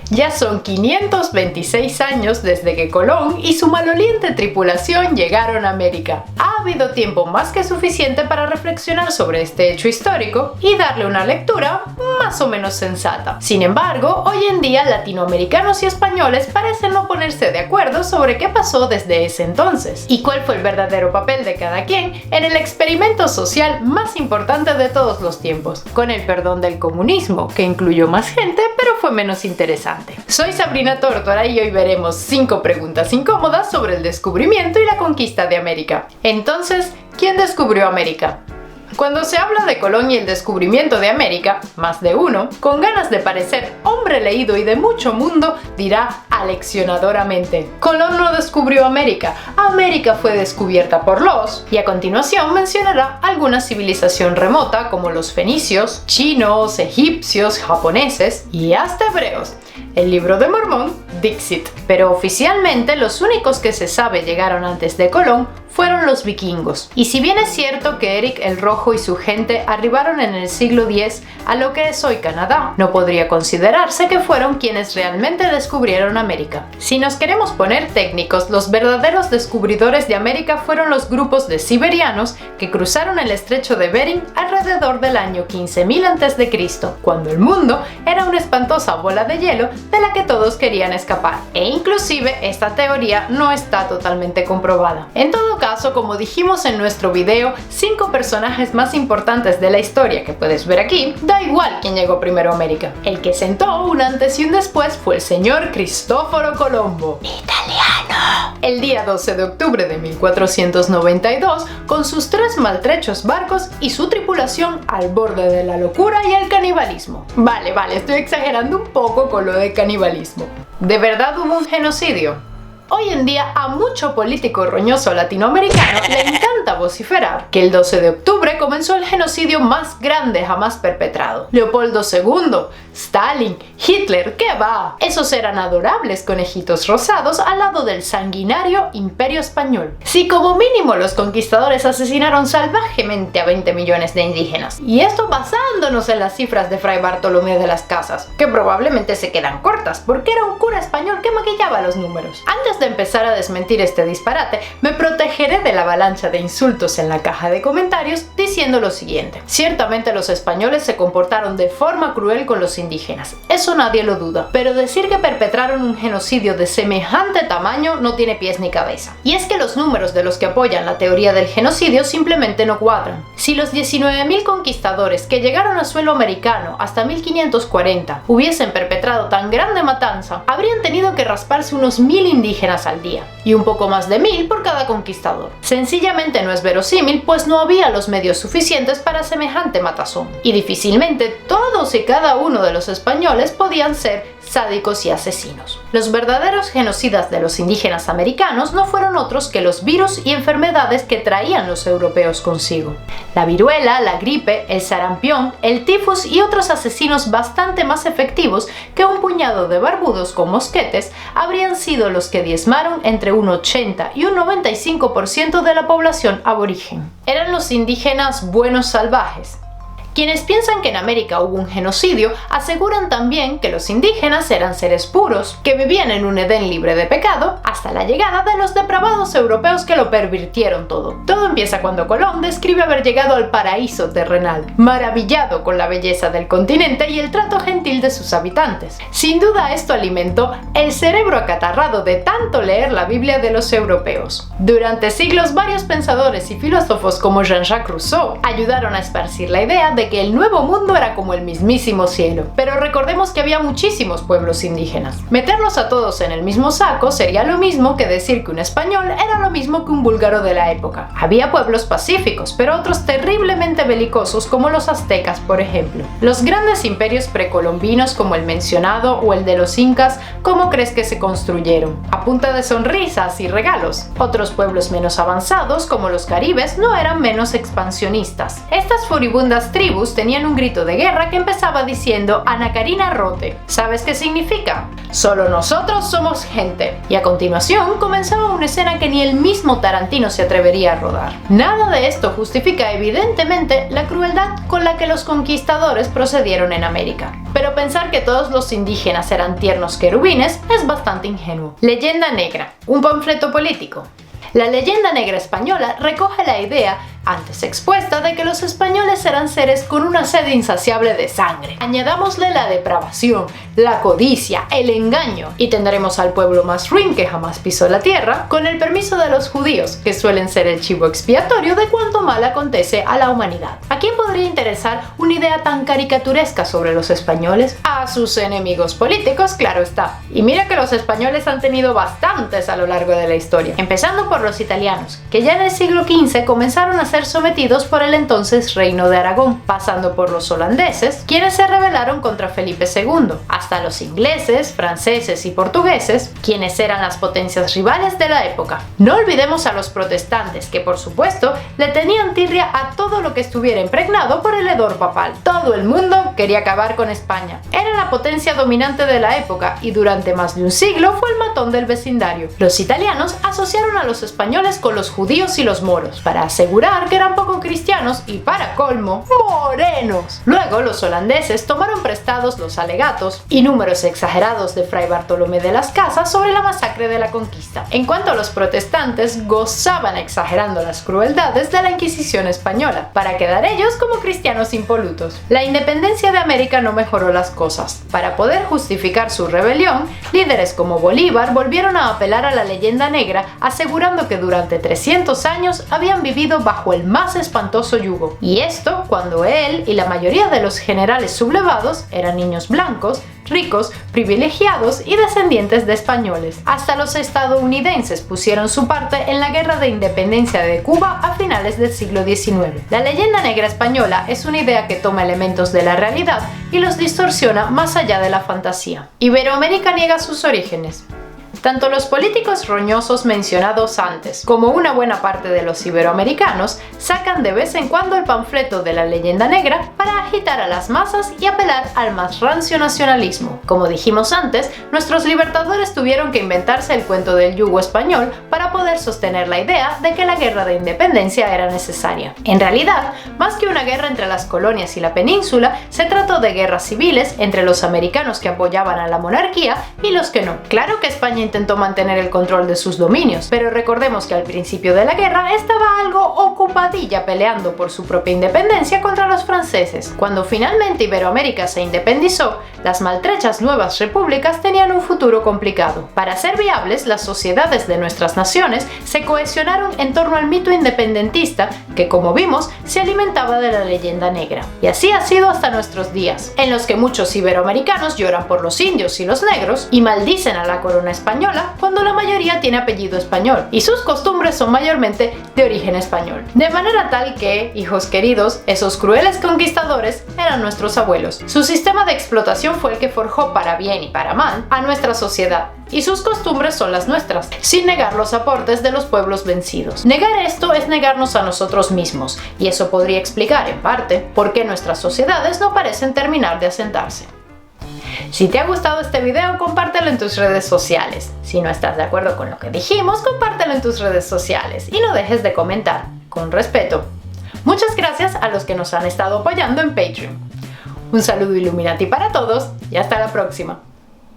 Ya son 526 años desde que Colón y su maloliente tripulación llegaron a América. Ha habido tiempo más que suficiente para reflexionar sobre este hecho histórico y darle una lectura más o menos sensata. Sin embargo, hoy en día latinoamericanos y españoles parecen no ponerse de acuerdo sobre qué pasó desde ese entonces y cuál fue el verdadero papel de cada quien en el experimento social más importante de todos los tiempos, con el perdón del comunismo, que incluyó más gente pero fue menos interesante. Soy Sabrina Tórtora y hoy veremos 5 preguntas incómodas sobre el descubrimiento y la conquista de América. Entonces, ¿quién descubrió América? Cuando se habla de Colón y el descubrimiento de América, más de uno, con ganas de parecer hombre leído y de mucho mundo, dirá aleccionadoramente: Colón no descubrió América, América fue descubierta por los... Y a continuación mencionará alguna civilización remota como los fenicios, chinos, egipcios, japoneses y hasta hebreos. El libro de Mormón, Dixit. Pero oficialmente los únicos que se sabe llegaron antes de Colón fueron los vikingos. Y si bien es cierto que Eric el Rojo y su gente arribaron en el siglo X a lo que es hoy Canadá, no podría considerarse que fueron quienes realmente descubrieron América. Si nos queremos poner técnicos, los verdaderos descubridores de América fueron los grupos de siberianos que cruzaron el estrecho de Bering alrededor del año 15.000 a.C., cuando el mundo era una espantosa bola de hielo de la que todos querían escapar. E inclusive esta teoría no está totalmente comprobada. En todo caso, como dijimos en nuestro video, 5 personajes más importantes de la historia que puedes ver aquí, da igual quién llegó primero a América. El que sentó un antes y un después fue el señor Cristóforo Colombo, italiano. El día 12 de octubre de 1492, con sus 3 maltrechos barcos y su tripulación al borde de la locura y el canibalismo. Vale, estoy exagerando un poco con lo de canibalismo. ¿De verdad hubo un genocidio? Hoy en día a mucho político roñoso latinoamericano le encanta vociferar que el 12 de octubre comenzó el genocidio más grande jamás perpetrado. Leopoldo II, Stalin, Hitler, ¿qué va? Esos eran adorables conejitos rosados al lado del sanguinario Imperio Español. Si como mínimo los conquistadores asesinaron salvajemente a 20 millones de indígenas, y esto basándonos en las cifras de Fray Bartolomé de las Casas, que probablemente se quedan cortas porque era un cura español que maquillaba los números. Antes de empezar a desmentir este disparate, me protegeré de la avalancha de insultos en la caja de comentarios diciendo lo siguiente: ciertamente los españoles se comportaron de forma cruel con los indígenas, eso nadie lo duda, pero decir que perpetraron un genocidio de semejante tamaño no tiene pies ni cabeza. Y es que los números de los que apoyan la teoría del genocidio simplemente no cuadran. Si los 19.000 conquistadores que llegaron a suelo americano hasta 1540 hubiesen perpetrado tan grande matanza, habrían tenido que rasparse unos 1.000 indígenas al día, y un poco más de 1.000 por cada conquistador. Sencillamente no es verosímil, pues no había los medios suficientes para semejante matazón, y difícilmente todos y cada uno de los españoles podían ser sádicos y asesinos. Los verdaderos genocidas de los indígenas americanos no fueron otros que los virus y enfermedades que traían los europeos consigo. La viruela, la gripe, el sarampión, el tifus y otros asesinos bastante más efectivos que un puñado de barbudos con mosquetes habrían sido los que diezmaron entre un 80 y un 95% de la población aborigen. Eran los indígenas buenos salvajes. Quienes piensan que en América hubo un genocidio aseguran también que los indígenas eran seres puros, que vivían en un Edén libre de pecado, hasta la llegada de los depravados europeos que lo pervirtieron todo. Todo empieza cuando Colón describe haber llegado al paraíso terrenal, maravillado con la belleza del continente y el trato gentil de sus habitantes. Sin duda esto alimentó el cerebro acatarrado de tanto leer la Biblia de los europeos. Durante siglos varios pensadores y filósofos como Jean-Jacques Rousseau ayudaron a esparcir la idea de que el nuevo mundo era como el mismísimo cielo. Pero recordemos que había muchísimos pueblos indígenas. Meterlos a todos en el mismo saco sería lo mismo que decir que un español era lo mismo que un búlgaro de la época. Había pueblos pacíficos, pero otros terriblemente belicosos como los aztecas, por ejemplo. Los grandes imperios precolombinos como el mencionado o el de los incas, ¿cómo crees que se construyeron? A punta de sonrisas y regalos. Otros pueblos menos avanzados como los caribes no eran menos expansionistas. Estas furibundas tribus tribus tenían un grito de guerra que empezaba diciendo Anacarina Rote. ¿Sabes qué significa? Solo nosotros somos gente. Y a continuación comenzaba una escena que ni el mismo Tarantino se atrevería a rodar. Nada de esto justifica evidentemente la crueldad con la que los conquistadores procedieron en América. Pero pensar que todos los indígenas eran tiernos querubines es bastante ingenuo. Leyenda negra, un panfleto político. La leyenda negra española recoge la idea antes expuesta de que los españoles eran seres con una sed insaciable de sangre. Añadámosle la depravación, la codicia, el engaño y tendremos al pueblo más ruin que jamás pisó la tierra, con el permiso de los judíos, que suelen ser el chivo expiatorio de cuanto mal acontece a la humanidad. ¿A quién podría interesar una idea tan caricaturesca sobre los españoles? A sus enemigos políticos, claro está. Y mira que los españoles han tenido bastantes a lo largo de la historia, empezando por los italianos, que ya en el siglo XV comenzaron a ser sometidos por el entonces Reino de Aragón, pasando por los holandeses, quienes se rebelaron contra Felipe II, hasta los ingleses, franceses y portugueses, quienes eran las potencias rivales de la época. No olvidemos a los protestantes, que por supuesto le tenían tirria a todo lo que estuviera impregnado por el hedor papal. Todo el mundo quería acabar con España. Era la potencia dominante de la época y durante más de un siglo fue el matón del vecindario. Los italianos asociaron a los españoles con los judíos y los moros, para asegurar que eran poco cristianos y, para colmo, morenos. Luego los holandeses tomaron prestados los alegatos y números exagerados de Fray Bartolomé de las Casas sobre la masacre de la conquista. En cuanto a los protestantes, gozaban exagerando las crueldades de la Inquisición española, para quedar ellos como cristianos impolutos. La independencia de América no mejoró las cosas. Para poder justificar su rebelión, líderes como Bolívar volvieron a apelar a la leyenda negra, asegurando que durante 300 años habían vivido bajo el más espantoso yugo. Y esto cuando él y la mayoría de los generales sublevados eran niños blancos, ricos, privilegiados y descendientes de españoles. Hasta los estadounidenses pusieron su parte en la guerra de independencia de Cuba a finales del siglo XIX. La leyenda negra española es una idea que toma elementos de la realidad y los distorsiona más allá de la fantasía. Iberoamérica niega sus orígenes. Tanto los políticos roñosos mencionados antes como una buena parte de los iberoamericanos sacan de vez en cuando el panfleto de la leyenda negra para agitar a las masas y apelar al más rancio nacionalismo. Como dijimos antes, nuestros libertadores tuvieron que inventarse el cuento del yugo español para poder sostener la idea de que la guerra de independencia era necesaria. En realidad, más que una guerra entre las colonias y la península, se trató de guerras civiles entre los americanos que apoyaban a la monarquía y los que no. Claro que España intentó mantener el control de sus dominios, pero recordemos que al principio de la guerra estaba algo ocupadilla peleando por su propia independencia contra los franceses. Cuando finalmente Iberoamérica se independizó, las maltrechas nuevas repúblicas tenían un futuro complicado. Para ser viables, las sociedades de nuestras naciones se cohesionaron en torno al mito independentista que, como vimos, se alimentaba de la leyenda negra. Y así ha sido hasta nuestros días, en los que muchos iberoamericanos lloran por los indios y los negros y maldicen a la corona española cuando la mayoría tiene apellido español y sus costumbres son mayormente de origen español. De manera tal que, hijos queridos, esos crueles conquistadores eran nuestros abuelos. Su sistema de explotación fue el que forjó para bien y para mal a nuestra sociedad, y sus costumbres son las nuestras, sin negar los aportes de los pueblos vencidos. Negar esto es negarnos a nosotros mismos, y eso podría explicar, en parte, por qué nuestras sociedades no parecen terminar de asentarse. Si te ha gustado este video, compártelo en tus redes sociales. Si no estás de acuerdo con lo que dijimos, compártelo en tus redes sociales y no dejes de comentar, con respeto. Muchas gracias a los que nos han estado apoyando en Patreon. Un saludo Illuminati para todos y hasta la próxima.